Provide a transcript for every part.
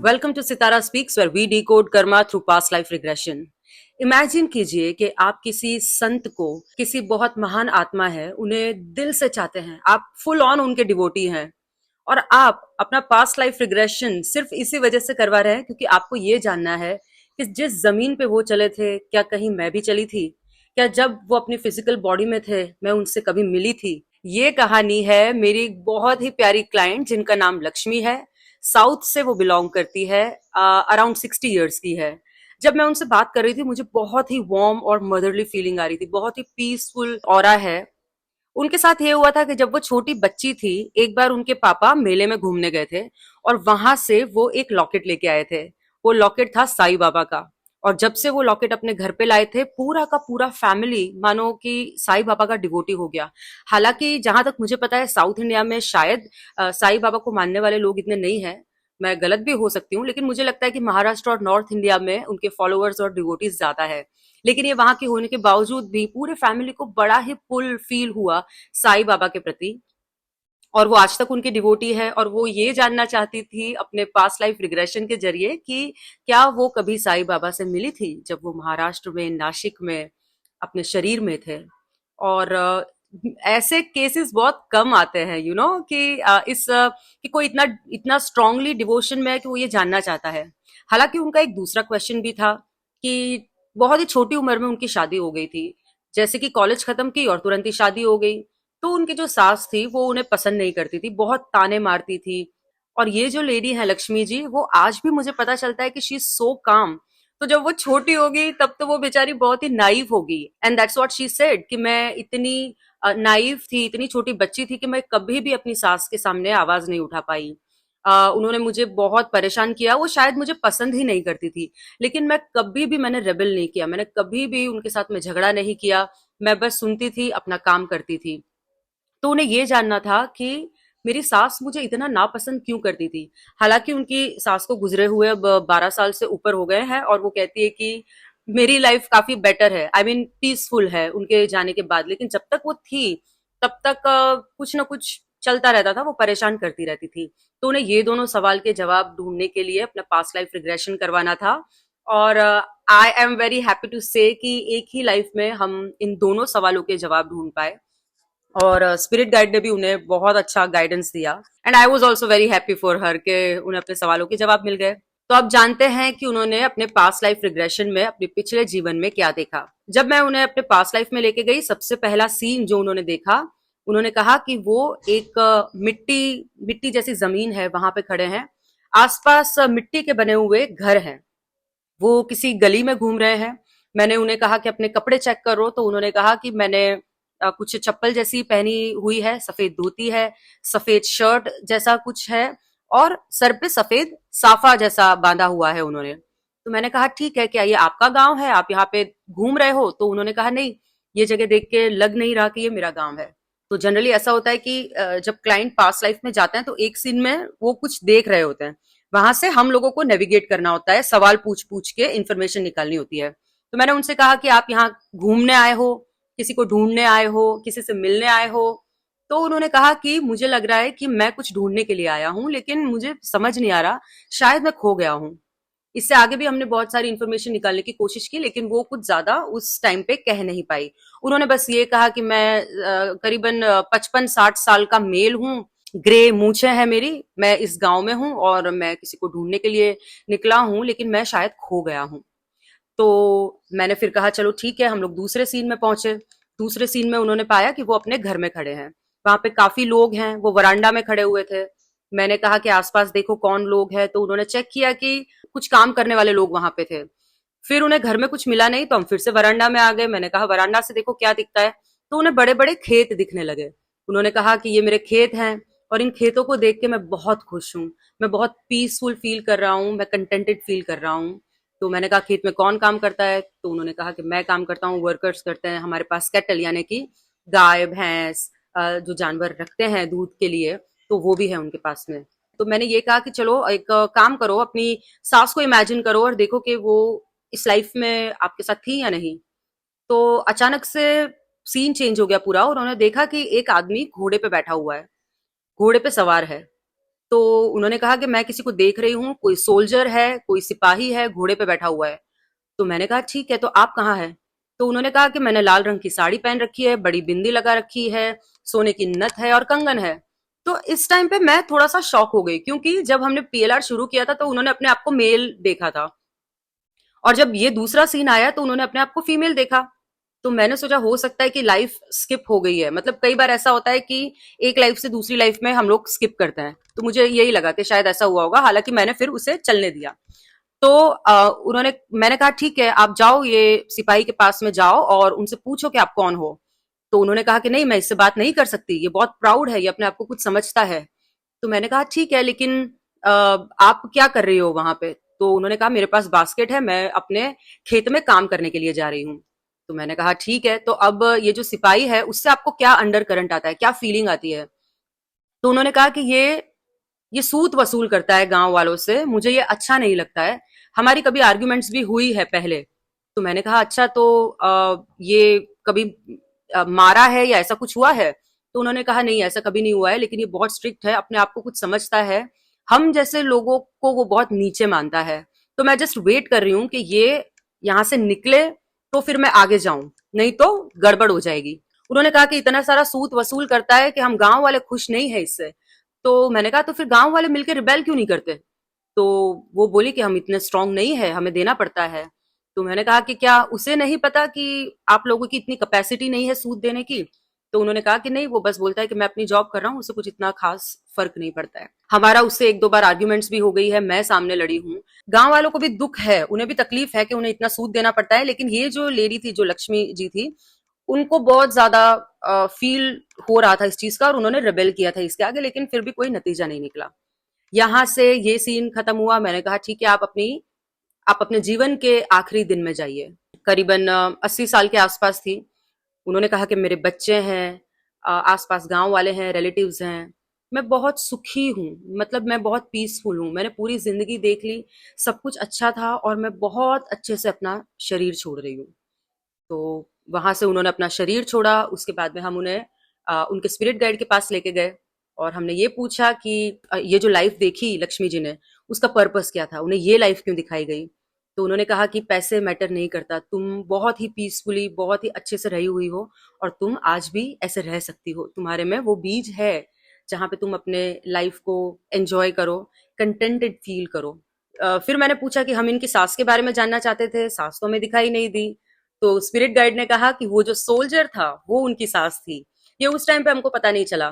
Welcome to Sitara speaks where we decode karma through past life regression. Imagine कीजिए कि आप किसी संत को, किसी बहुत महान आत्मा है, उन्हें दिल से चाहते हैं, आप फुल ऑन उनके डिवोटी हैं और आप अपना पास्ट लाइफ रिग्रेशन सिर्फ इसी वजह से करवा रहे हैं क्योंकि आपको ये जानना है कि जिस जमीन पे वो चले थे क्या कहीं मैं भी चली थी, क्या जब वो अपनी फिजिकल बॉडी में थे मैं उनसे कभी मिली थी। ये कहानी है मेरी एक बहुत ही प्यारी क्लाइंट जिनका नाम लक्ष्मी है। साउथ से वो बिलोंग करती है, अराउंड 60 ईयर्स की है। जब मैं उनसे बात कर रही थी मुझे बहुत ही वार्म और मदरली फीलिंग आ रही थी, बहुत ही पीसफुल ऑरा है। उनके साथ ये हुआ था कि जब वो छोटी बच्ची थी, एक बार उनके पापा मेले में घूमने गए थे और वहां से वो एक लॉकेट लेके आए थे। वो लॉकेट था साईं बाबा का। और जब से वो लॉकेट अपने घर पे लाए थे पूरा का पूरा फैमिली मानो कि साईं बाबा का डिवोटी हो गया। हालांकि जहां तक मुझे पता है साउथ इंडिया में शायद साईं बाबा को मानने वाले लोग इतने नहीं हैं। मैं गलत भी हो सकती हूँ, लेकिन मुझे लगता है कि महाराष्ट्र और नॉर्थ इंडिया में उनके फॉलोअर्स और डिवोटीज ज्यादा है। लेकिन ये वहां के होने के बावजूद भी पूरे फैमिली को बड़ा ही पुल फील हुआ साईं बाबा के प्रति। और वो आज तक उनकी डिवोटी है और वो ये जानना चाहती थी अपने पास्ट लाइफ रिग्रेशन के जरिए कि क्या वो कभी साईं बाबा से मिली थी जब वो महाराष्ट्र में नासिक में अपने शरीर में थे। और ऐसे केसेस बहुत कम आते हैं कि कि कोई इतना इतना स्ट्रांगली डिवोशन में है कि वो ये जानना चाहता है। हालांकि उनका एक दूसरा क्वेश्चन भी था कि बहुत ही छोटी उम्र में उनकी शादी हो गई थी, जैसे कि कॉलेज खत्म की और तुरंत ही शादी हो गई। तो उनकी जो सास थी वो उन्हें पसंद नहीं करती थी, बहुत ताने मारती थी। और ये जो लेडी है लक्ष्मी जी, वो आज भी मुझे पता चलता है कि शी इज सो काम। तो जब वो छोटी होगी तब तो वो बेचारी बहुत ही नाइव होगी, and that's what she said कि मैं इतनी नाइव थी, इतनी छोटी बच्ची थी कि मैं कभी भी अपनी सास के सामने आवाज नहीं उठा पाई। उन्होंने मुझे बहुत परेशान किया, वो शायद मुझे पसंद ही नहीं करती थी। लेकिन मैं कभी भी मैंने रेबल नहीं किया, मैंने कभी भी उनके साथ में झगड़ा नहीं किया। मैं बस सुनती थी, अपना काम करती थी। तो उन्हें ये जानना था कि मेरी सास मुझे इतना नापसंद क्यों करती थी। हालांकि उनकी सास को गुजरे हुए अब 12 साल से ऊपर हो गए हैं और वो कहती है कि मेरी लाइफ काफी बेटर है, आई मीन पीसफुल है उनके जाने के बाद। लेकिन जब तक वो थी तब तक कुछ ना कुछ चलता रहता था, वो परेशान करती रहती थी। तो उन्हें ये दोनों सवाल के जवाब ढूंढने के लिए अपना पास्ट लाइफ रिग्रेशन करवाना था। और I am very happy to say कि एक ही लाइफ में हम इन दोनों सवालों के जवाब ढूंढ पाए। और स्पिरिट गाइड ने भी उन्हें बहुत अच्छा गाइडेंस दिया। And I was also very happy for her के उन्हें अपने सवालों के जवाब मिल गए। तो अब जानते हैं कि उन्होंने अपने पास्ट लाइफ रिग्रेशन में अपने पिछले जीवन में क्या देखा। जब मैं उन्हें अपने पास्ट लाइफ में लेके गई, सबसे पहला सीन जो उन्होंने देखा, उन्होंने कहा कि वो एक मिट्टी मिट्टी जैसी जमीन है, वहां पे खड़े हैं। आसपास मिट्टी के बने हुए घर हैं। वो किसी गली में घूम रहे हैं। मैंने उन्हें कहा कि अपने कपड़े चेक करो, तो उन्होंने कहा कि मैंने कुछ चप्पल जैसी पहनी हुई है, सफेद धोती है, सफेद शर्ट जैसा कुछ है और सर पे सफेद साफा जैसा बांधा हुआ है उन्होंने। तो मैंने कहा ठीक है, क्या ये आपका गांव है, आप यहाँ पे घूम रहे हो? तो उन्होंने कहा नहीं, ये जगह देख के लग नहीं रहा कि ये मेरा गांव है। तो जनरली ऐसा होता है कि जब क्लाइंट पास्ट लाइफ में जाते हैं तो एक सीन में वो कुछ देख रहे होते हैं, वहां से हम लोगों को नेविगेट करना होता है, सवाल पूछ पूछ के इन्फॉर्मेशन निकालनी होती है। तो मैंने उनसे कहा कि आप यहाँ घूमने आए हो, किसी को ढूंढने आए हो, किसी से मिलने आए हो? तो उन्होंने कहा कि मुझे लग रहा है कि मैं कुछ ढूंढने के लिए आया हूँ, लेकिन मुझे समझ नहीं आ रहा, शायद मैं खो गया हूँ। इससे आगे भी हमने बहुत सारी इन्फॉर्मेशन निकालने की कोशिश की, लेकिन वो कुछ ज्यादा उस टाइम पे कह नहीं पाई। उन्होंने बस ये कहा कि मैं करीबन 55-60 साल का मेल हूँ, ग्रे मूछें हैं मेरी, मैं इस गांव में हूँ और मैं किसी को ढूंढने के लिए निकला हूँ, लेकिन मैं शायद खो गया हूँ। तो मैंने फिर कहा चलो ठीक है, हम लोग दूसरे सीन में पहुंचे। दूसरे सीन में उन्होंने पाया कि वो अपने घर में खड़े हैं। वहां पे काफी लोग हैं, वो वरांडा में खड़े हुए थे। मैंने कहा कि आसपास देखो कौन लोग हैं, तो उन्होंने चेक किया कि कुछ काम करने वाले लोग वहां पे थे। फिर उन्हें घर में कुछ मिला नहीं तो हम फिर से वरांडा में आ गए। मैंने कहा वरांडा से देखो क्या दिखता है, तो उन्हें बड़े बड़े खेत दिखने लगे। उन्होंने कहा कि ये मेरे खेत हैं और इन खेतों को देख के मैं बहुत खुश हूँ, मैं बहुत पीसफुल फील कर रहा हूँ, मैं कंटेंटेड फील कर रहा हूँ। तो मैंने कहा खेत में कौन काम करता है? तो उन्होंने कहा कि मैं काम करता हूँ, वर्कर्स करते हैं, हमारे पास कैटल यानी कि गाय भैंस जो जानवर रखते हैं दूध के लिए, तो वो भी है उनके पास में। तो मैंने ये कहा कि चलो एक काम करो, अपनी सास को इमेजिन करो और देखो कि वो इस लाइफ में आपके साथ थी या नहीं। तो अचानक से सीन चेंज हो गया पूरा और उन्होंने देखा कि एक आदमी घोड़े पे बैठा हुआ है, घोड़े पे सवार है। तो उन्होंने कहा कि मैं किसी को देख रही हूँ, कोई सोल्जर है, कोई सिपाही है, घोड़े पे बैठा हुआ है। तो मैंने कहा ठीक है, तो आप कहाँ हैं? तो उन्होंने कहा कि मैंने लाल रंग की साड़ी पहन रखी है, बड़ी बिंदी लगा रखी है, सोने की नथ है और कंगन है। तो इस टाइम पे मैं थोड़ा सा शॉक हो गई, क्योंकि जब हमने पीएलआर शुरू किया था तो उन्होंने अपने आप को मेल देखा था, और जब ये दूसरा सीन आया तो उन्होंने अपने आप को फीमेल देखा। तो मैंने सोचा हो सकता है कि लाइफ स्किप हो गई है। मतलब कई बार ऐसा होता है कि एक लाइफ से दूसरी लाइफ में हम लोग स्किप करते हैं, तो मुझे यही लगा कि शायद ऐसा हुआ होगा। हालांकि मैंने फिर उसे चलने दिया। तो उन्होंने मैंने कहा ठीक है, आप जाओ, ये सिपाही के पास में जाओ और उनसे पूछो कि आप कौन हो। तो उन्होंने कहा कि नहीं, मैं इससे बात नहीं कर सकती, ये बहुत प्राउड है, ये अपने आप को कुछ समझता है। तो मैंने कहा ठीक है, लेकिन आप क्या कर रही हो वहां पे? तो उन्होंने कहा मेरे पास बास्केट है, मैं अपने खेत में काम करने के लिए जा रही हूँ। तो मैंने कहा ठीक है, तो अब ये जो सिपाही है उससे आपको क्या अंडर करंट आता है, क्या फीलिंग आती है? तो उन्होंने कहा कि ये सूत वसूल करता है गांव वालों से, मुझे ये अच्छा नहीं लगता है, हमारी कभी आर्ग्यूमेंट्स भी हुई है पहले। तो मैंने कहा अच्छा, तो ये कभी मारा है या ऐसा कुछ हुआ है? तो उन्होंने कहा नहीं, ऐसा कभी नहीं हुआ है, लेकिन ये बहुत स्ट्रिक्ट है, अपने आप को कुछ समझता है, हम जैसे लोगों को वो बहुत नीचे मानता है। तो मैं जस्ट वेट कर रही हूँ कि ये यहाँ से निकले तो फिर मैं आगे जाऊं, नहीं तो गड़बड़ हो जाएगी। उन्होंने कहा कि इतना सारा सूत वसूल करता है कि हम गांव वाले खुश नहीं है इससे। तो मैंने कहा तो फिर गांव वाले मिलकर रिबेल क्यों नहीं करते? तो वो बोली कि हम इतने स्ट्रांग नहीं है, हमें देना पड़ता है। तो मैंने कहा कि क्या उसे नहीं पता कि आप लोगों की इतनी कैपेसिटी नहीं है सूद देने की? तो उन्होंने कहा कि नहीं, वो बस बोलता है कि मैं अपनी जॉब कर रहा हूँ, उसे कुछ इतना खास फर्क नहीं पड़ता है। हमारा उससे एक दो बार आर्ग्यूमेंट्स भी हो गई है, मैं सामने लड़ी हूँ। गांव वालों को भी दुख है, उन्हें भी तकलीफ है कि उन्हें इतना सूद देना पड़ता है, लेकिन ये जो लेडी थी, जो लक्ष्मी जी थी, उनको बहुत ज्यादा फील हो रहा था इस चीज का, और उन्होंने रेबेल किया था इसके आगे, लेकिन फिर भी कोई नतीजा नहीं निकला। यहाँ से ये सीन खत्म हुआ। मैंने कहा ठीक है, आप अपने जीवन के आखिरी दिन में जाइए। करीबन 80 साल के आसपास थी। उन्होंने कहा कि मेरे बच्चे हैं, आसपास गांव वाले हैं, रिलेटिव्स हैं, मैं बहुत सुखी हूँ, मतलब मैं बहुत पीसफुल हूँ, मैंने पूरी जिंदगी देख ली, सब कुछ अच्छा था, और मैं बहुत अच्छे से अपना शरीर छोड़ रही हूँ। तो वहां से उन्होंने अपना शरीर छोड़ा। उसके बाद में हम उन्हें उनके स्पिरिट गाइड के पास लेके गए, और हमने ये पूछा कि ये जो लाइफ देखी लक्ष्मी जी ने, उसका पर्पस क्या था, उन्हें ये लाइफ क्यों दिखाई गई? तो उन्होंने कहा कि पैसे मैटर नहीं करता, तुम बहुत ही पीसफुली, बहुत ही अच्छे से रही हुई हो, और तुम आज भी ऐसे रह सकती हो, तुम्हारे में वो बीज है जहाँ पे तुम अपने लाइफ को एंजॉय करो, कंटेंटेड फील करो। फिर मैंने पूछा कि हम इनकी सास के बारे में जानना चाहते थे, सास तो हमें दिखाई नहीं दी। तो स्पिरिट गाइड ने कहा कि वो जो सोल्जर था वो उनकी सास थी, ये उस टाइम पे हमको पता नहीं चला।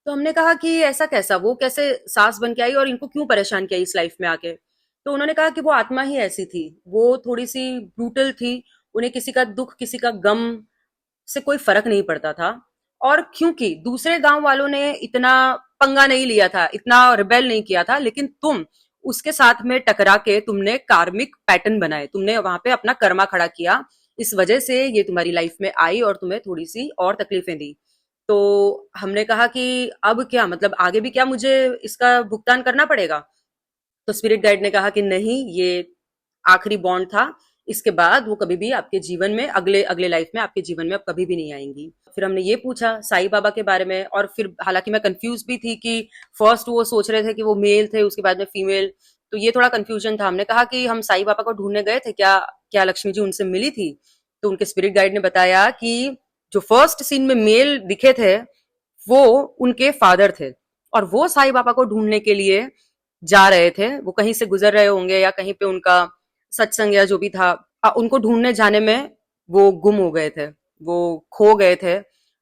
तो हमने कहा कि ऐसा कैसा, वो कैसे सास बन के आई और इनको क्यों परेशान किया इस लाइफ में आके? तो उन्होंने कहा कि वो आत्मा ही ऐसी थी, वो थोड़ी सी ब्रूटल थी, उन्हें किसी का दुख, किसी का गम से कोई फर्क नहीं पड़ता था। और क्योंकि दूसरे गांव वालों ने इतना पंगा नहीं लिया था, इतना रिबेल नहीं किया था, लेकिन तुम उसके साथ में टकरा के तुमने कार्मिक पैटर्न बनाए, तुमने वहां पे अपना कर्मा खड़ा किया, इस वजह से ये तुम्हारी लाइफ में आई और तुम्हें थोड़ी सी और तकलीफें दी। तो हमने कहा कि अब क्या, मतलब आगे भी क्या मुझे इसका भुगतान करना पड़ेगा? तो स्पिरिट गाइड ने कहा कि नहीं, ये आखिरी बॉन्ड था, इसके बाद वो कभी भी आपके जीवन में, अगले अगले लाइफ में आपके जीवन में अब कभी भी नहीं आएंगी। फिर हमने ये पूछा साईं बाबा के बारे में, और फिर हालांकि मैं कंफ्यूज भी थी कि फर्स्ट वो सोच रहे थे कि वो मेल थे, उसके बाद में फीमेल, तो ये थोड़ा कंफ्यूजन था। हमने कहा कि हम साईं बाबा को ढूंढने गए थे, क्या क्या लक्ष्मी जी उनसे मिली थी? तो उनके स्पिरिट गाइड ने बताया कि जो फर्स्ट सीन में मेल दिखे थे वो उनके फादर थे, और वो साईं बाबा को ढूंढने के लिए जा रहे थे। वो कहीं से गुजर रहे होंगे या कहीं पे उनका सत्संग या जो भी था, उनको ढूंढने जाने में वो गुम हो गए थे, वो खो गए थे,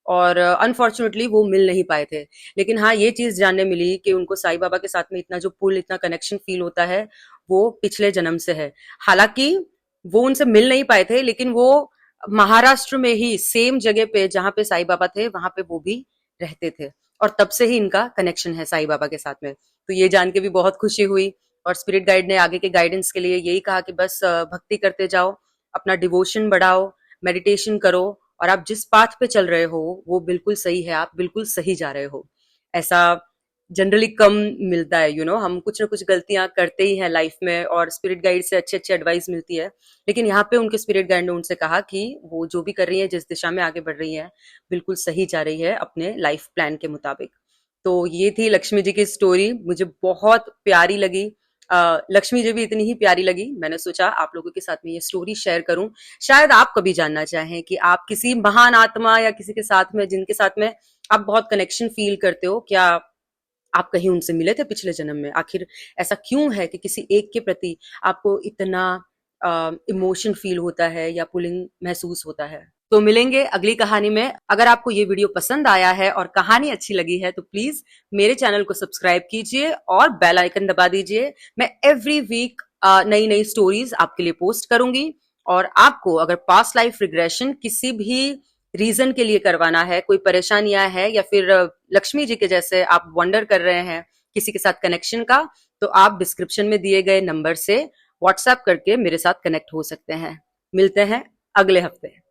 और अनफॉर्चुनेटली वो मिल नहीं पाए थे। लेकिन हाँ, ये चीज जानने मिली कि उनको साईं बाबा के साथ में इतना जो पुल, इतना कनेक्शन फील होता है, वो पिछले जन्म से है। हालांकि वो उनसे मिल नहीं पाए थे, लेकिन वो महाराष्ट्र में ही सेम जगह पे जहां पे साईं बाबा थे वहां पे वो भी रहते थे, और तब से ही इनका कनेक्शन है साईं बाबा के साथ में। तो ये जान के भी बहुत खुशी हुई। और स्पिरिट गाइड ने आगे के गाइडेंस के लिए यही कहा कि बस भक्ति करते जाओ, अपना डिवोशन बढ़ाओ, मेडिटेशन करो, और आप जिस पाथ पे चल रहे हो वो बिल्कुल सही है, आप बिल्कुल सही जा रहे हो। ऐसा जनरली कम मिलता है, हम कुछ ना कुछ गलतियां करते ही हैं लाइफ में, और स्पिरिट गाइड से अच्छी अच्छी एडवाइस मिलती है। लेकिन यहाँ पे उनके स्पिरिट गाइड ने उनसे कहा कि वो जो भी कर रही है, जिस दिशा में आगे बढ़ रही है, बिल्कुल सही जा रही है अपने लाइफ प्लान के मुताबिक। तो ये थी लक्ष्मी जी की स्टोरी, मुझे बहुत प्यारी लगी। लक्ष्मी जी भी इतनी ही प्यारी लगी, मैंने सोचा आप लोगों के साथ में ये स्टोरी शेयर करूं। शायद आप कभी जानना चाहें कि आप किसी महान आत्मा या किसी के साथ में, जिनके साथ में आप बहुत कनेक्शन फील करते हो, क्या आप कहीं उनसे मिले थे पिछले जन्म में? आखिर ऐसा क्यों है कि किसी एक के प्रति आपको इतना इमोशन फील होता है या पुलिंग महसूस होता है? तो मिलेंगे अगली कहानी में। अगर आपको ये वीडियो पसंद आया है और कहानी अच्छी लगी है तो प्लीज मेरे चैनल को सब्सक्राइब कीजिए और बेल आइकन दबा दीजिए। मैं एवरी वीक नई नई स्टोरीज आपके लिए पोस्ट करूंगी। और आपको अगर पास्ट लाइफ रिग्रेशन किसी भी रीजन के लिए करवाना है, कोई परेशानियां है, या फिर लक्ष्मी जी के जैसे आप वंडर कर रहे हैं किसी के साथ कनेक्शन का, तो आप डिस्क्रिप्शन में दिए गए नंबर से व्हाट्सएप करके मेरे साथ कनेक्ट हो सकते हैं। मिलते हैं अगले हफ्ते।